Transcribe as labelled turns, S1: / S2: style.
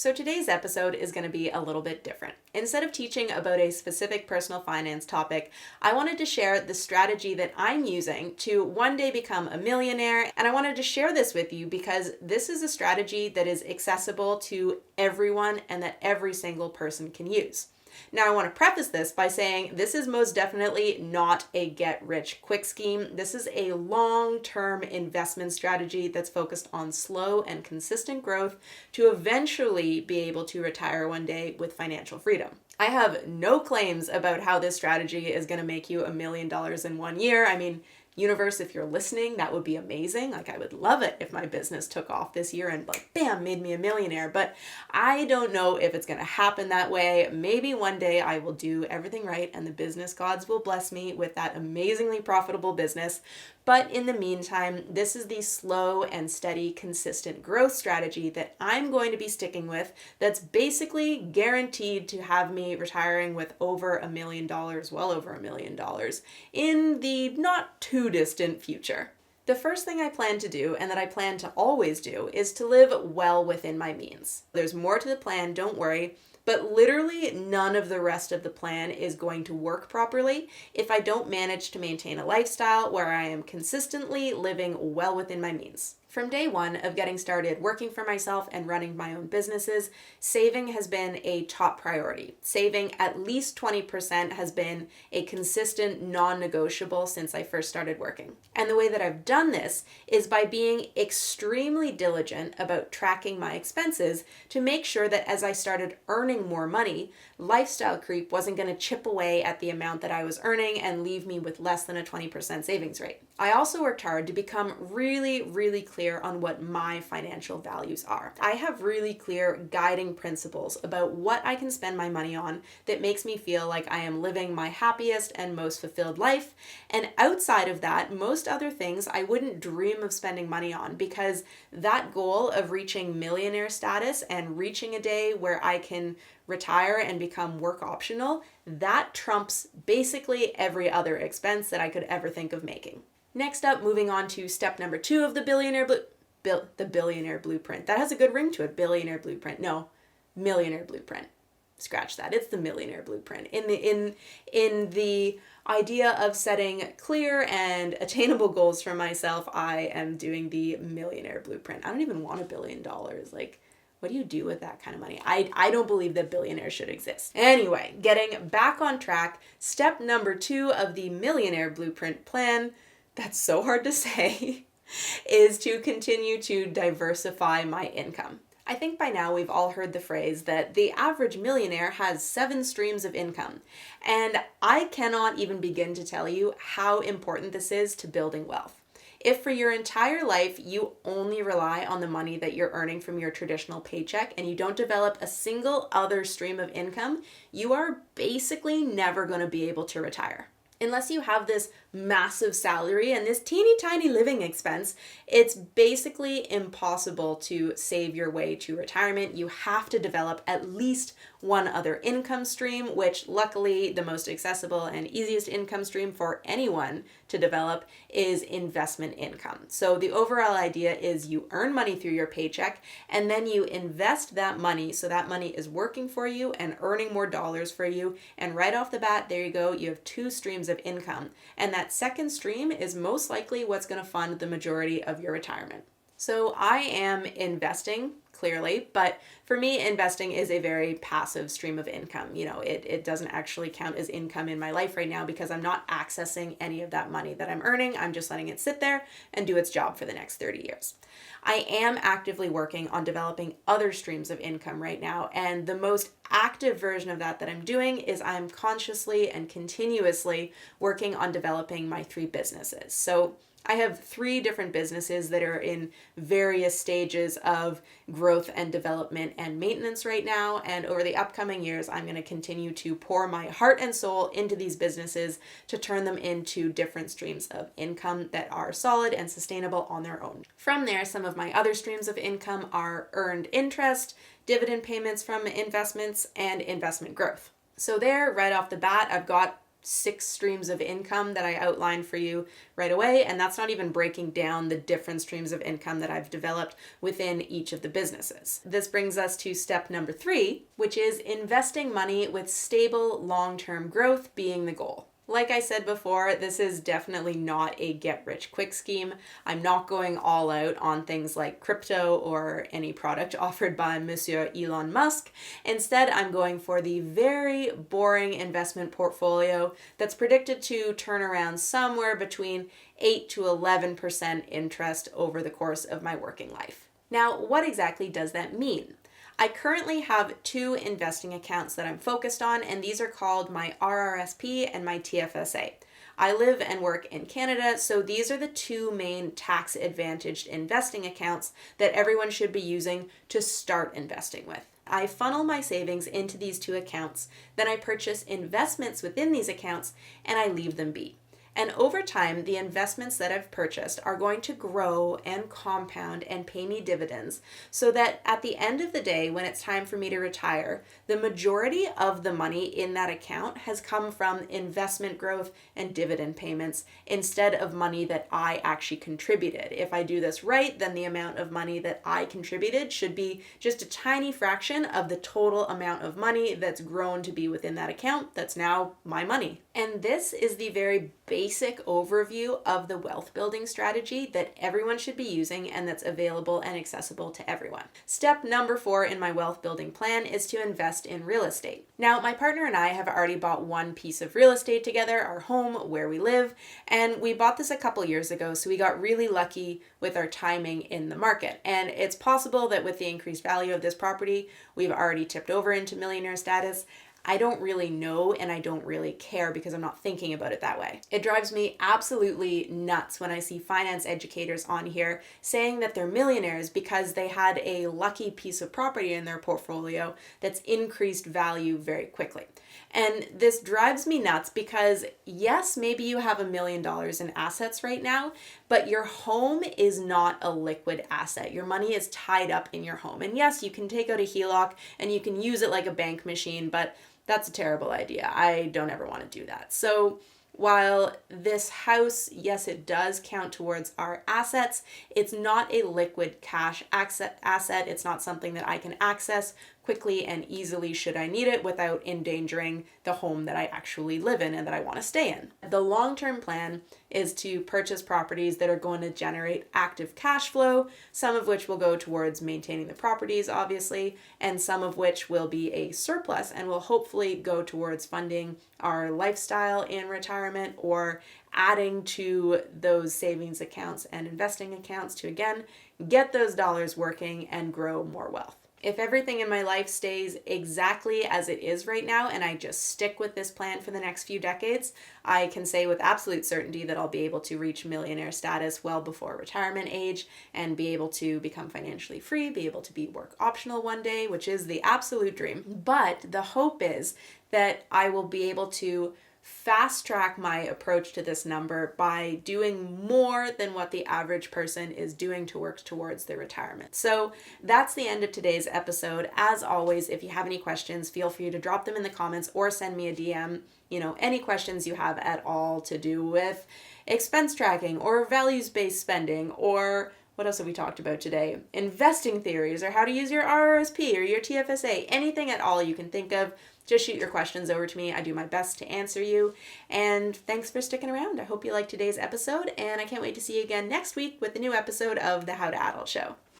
S1: So today's episode is going to be a little bit different. Instead of teaching about a specific personal finance topic, I wanted to share the strategy that I'm using to one day become a millionaire. And I wanted to share this with you because this is a strategy that is accessible to everyone and that every single person can use. Now, I want to preface this by saying this is most definitely not a get-rich-quick scheme. This is a long-term investment strategy that's focused on slow and consistent growth to eventually be able to retire one day with financial freedom. I have no claims about how this strategy is going to make you $1 million in 1 year. I mean, universe, if you're listening, that would be amazing. I would love it if my business took off this year and bam, made me a millionaire. But I don't know if it's going to happen that way. Maybe one day I will do everything right and the business gods will bless me with that amazingly profitable business. But in the meantime, this is the slow and steady, consistent growth strategy that I'm going to be sticking with that's basically guaranteed to have me retiring with over $1 million, well over $1 million, in the not too distant future. The first thing I plan to do, and that I plan to always do, is to live well within my means. There's more to the plan, don't worry. But literally none of the rest of the plan is going to work properly if I don't manage to maintain a lifestyle where I am consistently living well within my means. From day one of getting started working for myself and running my own businesses, saving has been a top priority. Saving at least 20% has been a consistent non-negotiable since I first started working. And the way that I've done this is by being extremely diligent about tracking my expenses to make sure that as I started earning more money, lifestyle creep wasn't going to chip away at the amount that I was earning and leave me with less than a 20% savings rate. I also worked hard to become really, really clear on what my financial values are. I have really clear guiding principles about what I can spend my money on that makes me feel like I am living my happiest and most fulfilled life. And outside of that, most other things I wouldn't dream of spending money on because that goal of reaching millionaire status and reaching a day where I can retire and become work optional, that trumps basically every other expense that I could ever think of making. Next up, moving on to step number 2 of the billionaire blueprint. That has a good ring to it. Billionaire blueprint. No, millionaire blueprint. Scratch that. It's the millionaire blueprint. In the idea of setting clear and attainable goals for myself, I am doing the millionaire blueprint. I don't even want $1 billion. What do you do with that kind of money? I don't believe that billionaires should exist. Anyway, getting back on track, step number 2 of the millionaire blueprint plan, that's so hard to say, is to continue to diversify my income. I think by now we've all heard the phrase that the average millionaire has 7 streams of income. And I cannot even begin to tell you how important this is to building wealth. If for your entire life you only rely on the money that you're earning from your traditional paycheck and you don't develop a single other stream of income, you are basically never going to be able to retire. Unless you have this massive salary and this teeny tiny living expense, it's basically impossible to save your way to retirement. You have to develop at least one other income stream, which luckily the most accessible and easiest income stream for anyone to develop is investment income. So the overall idea is you earn money through your paycheck and then you invest that money so that money is working for you and earning more dollars for you. And right off the bat, there you go, you have 2 streams of income. And that second stream is most likely what's going to fund the majority of your retirement. So I am investing, clearly, but for me, investing is a very passive stream of income. It doesn't actually count as income in my life right now because I'm not accessing any of that money that I'm earning. I'm just letting it sit there and do its job for the next 30 years. I am actively working on developing other streams of income right now, and the most active version of that I'm doing is I'm consciously and continuously working on developing my 3 businesses. So I have 3 different businesses that are in various stages of growth and development and maintenance right now. And over the upcoming years, I'm going to continue to pour my heart and soul into these businesses to turn them into different streams of income that are solid and sustainable on their own. From there, some of my other streams of income are earned interest, dividend payments from investments, and investment growth. So there, right off the bat, I've got 6 streams of income that I outlined for you right away. And that's not even breaking down the different streams of income that I've developed within each of the businesses. This brings us to step number 3, which is investing money with stable long-term growth being the goal. Like I said before, this is definitely not a get-rich-quick scheme. I'm not going all out on things like crypto or any product offered by Monsieur Elon Musk. Instead, I'm going for the very boring investment portfolio that's predicted to turn around somewhere between 8 to 11% interest over the course of my working life. Now, what exactly does that mean? I currently have 2 investing accounts that I'm focused on, and these are called my RRSP and my TFSA. I live and work in Canada, so these are the 2 main tax-advantaged investing accounts that everyone should be using to start investing with. I funnel my savings into these 2 accounts, then I purchase investments within these accounts, and I leave them be. And over time, the investments that I've purchased are going to grow and compound and pay me dividends so that at the end of the day, when it's time for me to retire, the majority of the money in that account has come from investment growth and dividend payments instead of money that I actually contributed. If I do this right, then the amount of money that I contributed should be just a tiny fraction of the total amount of money that's grown to be within that account that's now my money. And this is the very basic overview of the wealth building strategy that everyone should be using and that's available and accessible to everyone. Step number 4 in my wealth building plan is to invest in real estate. Now, my partner and I have already bought one piece of real estate together, our home where we live, and we bought this a couple years ago, so we got really lucky with our timing in the market. And it's possible that with the increased value of this property, we've already tipped over into millionaire status. I don't really know and I don't really care because I'm not thinking about it that way. It drives me absolutely nuts when I see finance educators on here saying that they're millionaires because they had a lucky piece of property in their portfolio that's increased value very quickly. And this drives me nuts because yes, maybe you have $1 million in assets right now, but your home is not a liquid asset. Your money is tied up in your home. And yes, you can take out a HELOC and you can use it like a bank machine, but that's a terrible idea. I don't ever want to do that. So while this house, yes, it does count towards our assets, it's not a liquid cash asset. It's not something that I can access quickly and easily should I need it without endangering the home that I actually live in and that I want to stay in. The long-term plan is to purchase properties that are going to generate active cash flow, some of which will go towards maintaining the properties, obviously, and some of which will be a surplus and will hopefully go towards funding our lifestyle in retirement or adding to those savings accounts and investing accounts to, again, get those dollars working and grow more wealth. If everything in my life stays exactly as it is right now and I just stick with this plan for the next few decades, I can say with absolute certainty that I'll be able to reach millionaire status well before retirement age and be able to become financially free, be able to be work optional one day, which is the absolute dream. But the hope is that I will be able to fast track my approach to this number by doing more than what the average person is doing to work towards their retirement. So that's the end of today's episode. As always, if you have any questions, feel free to drop them in the comments or send me a DM. Any questions you have at all to do with expense tracking or values-based spending or what else have we talked about today? Investing theories or how to use your RRSP or your TFSA, anything at all you can think of. Just shoot your questions over to me. I do my best to answer you. And thanks for sticking around. I hope you liked today's episode, and I can't wait to see you again next week with a new episode of the How to Adult Show.